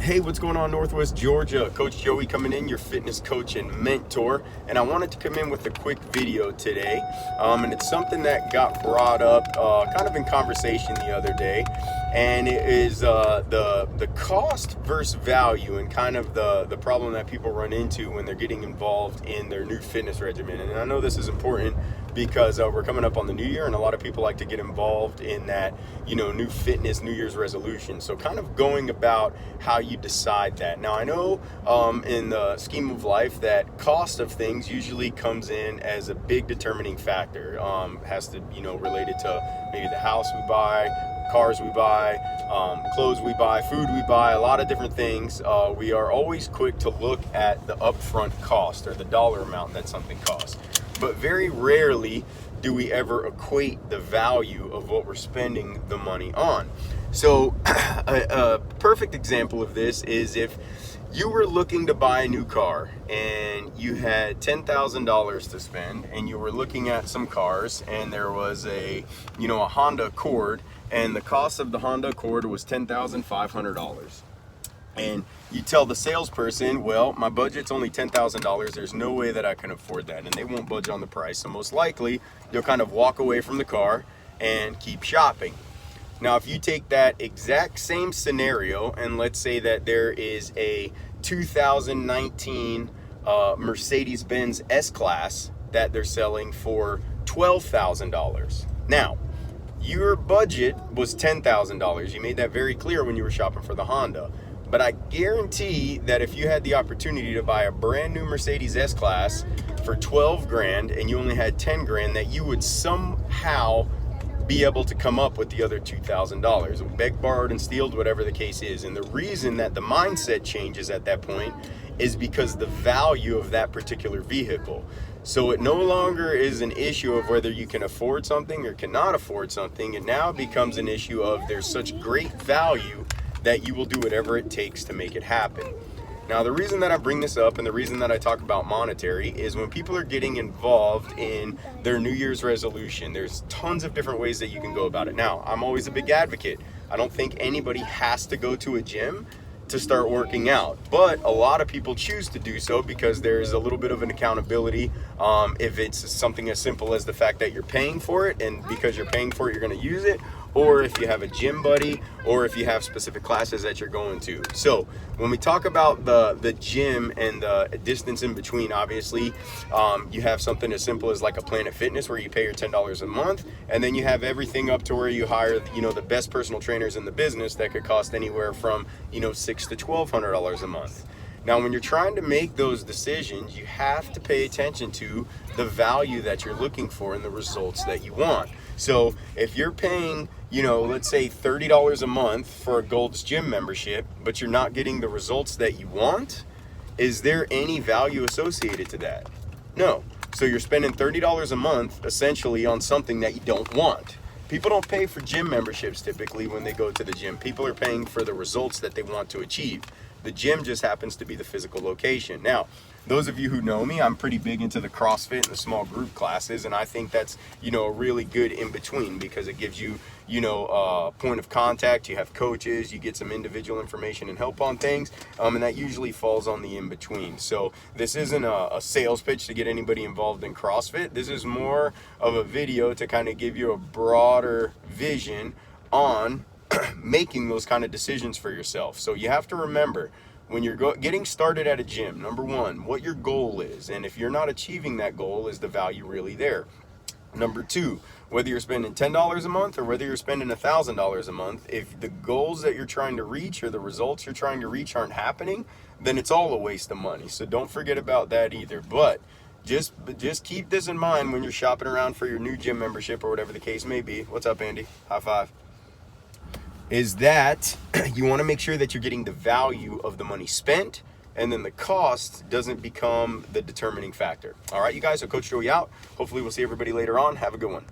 Hey, what's going on, Northwest Georgia? Coach Joey coming in, your fitness coach and mentor. And I wanted to come in with a quick video today. And it's something that got brought up kind of in conversation the other day. And it is the cost versus value, and kind of the problem that people run into when they're getting involved in their new fitness regimen. And I know this is important because we're coming up on the new year, and a lot of people like to get involved in that, new fitness, New Year's resolution. So kind of going about how you decide that. Now, I know in the scheme of life that cost of things usually comes in as a big determining factor. Has to, related to maybe the house we buy, cars we buy, clothes we buy, food we buy, a lot of different things. We are always quick to look at the upfront cost or the dollar amount that something costs. But very rarely do we ever equate the value of what we're spending the money on. So a perfect example of this is if you were looking to buy a new car and you had $10,000 to spend, and you were looking at some cars, and there was a Honda Accord, and the cost of the Honda Accord was $10,500. And you tell the salesperson, well, my budget's only $10,000. There's no way that I can afford that. And they won't budge on the price. So most likely, you'll kind of walk away from the car and keep shopping. Now, if you take that exact same scenario, and let's say that there is a 2019 Mercedes-Benz S-Class that they're selling for $12,000. Now, your budget was $10,000. You made that very clear when you were shopping for the Honda. But I guarantee that if you had the opportunity to buy a brand new Mercedes S-Class for 12 grand and you only had 10 grand, that you would somehow be able to come up with the other $2,000, begged, borrowed, and stealed, whatever the case is. And the reason that the mindset changes at that point is because the value of that particular vehicle. So it no longer is an issue of whether you can afford something or cannot afford something. It now becomes an issue of there's such great value that you will do whatever it takes to make it happen. Now, the reason that I bring this up and the reason that I talk about monetary is when people are getting involved in their New Year's resolution, there's tons of different ways that you can go about it. Now, I'm always a big advocate. I don't think anybody has to go to a gym to start working out, but a lot of people choose to do so because there's a little bit of an accountability. If it's something as simple as the fact that you're paying for it, and because you're paying for it, you're going to use it, or if you have a gym buddy, or if you have specific classes that you're going to. So when we talk about the gym and the distance in between, obviously you have something as simple as like a Planet Fitness where you pay your $10 a month, and then you have everything up to where you hire the best personal trainers in the business that could cost anywhere from $600 to $1,200 a month. Now, when you're trying to make those decisions, you have to pay attention to the value that you're looking for and the results that you want. So if you're paying, let's say $30 a month for a Gold's Gym membership, but you're not getting the results that you want, is there any value associated to that? No. So you're spending $30 a month essentially on something that you don't want. People don't pay for gym memberships typically when they go to the gym. People are paying for the results that they want to achieve. The gym just happens to be the physical location. Now, those of you who know me, I'm pretty big into the CrossFit and the small group classes, and I think that's, a really good in-between because it gives you, a point of contact. You have coaches, you get some individual information and help on things, and that usually falls on the in-between. So this isn't a sales pitch to get anybody involved in CrossFit. This is more of a video to kind of give you a broader vision on making those kind of decisions for yourself. So you have to remember, when you're getting started at a gym, number one, what your goal is. And if you're not achieving that goal, is the value really there? Number two, whether you're spending $10 a month or whether you're spending $1,000 a month, if the goals that you're trying to reach or the results you're trying to reach aren't happening, then it's all a waste of money. So don't forget about that either. But just keep this in mind when you're shopping around for your new gym membership or whatever the case may be. What's up, Andy? High five. Is that you want to make sure that you're getting the value of the money spent, and then the cost doesn't become the determining factor. All right, you guys, so Coach Joey out. Hopefully we'll see everybody later on. Have a good one.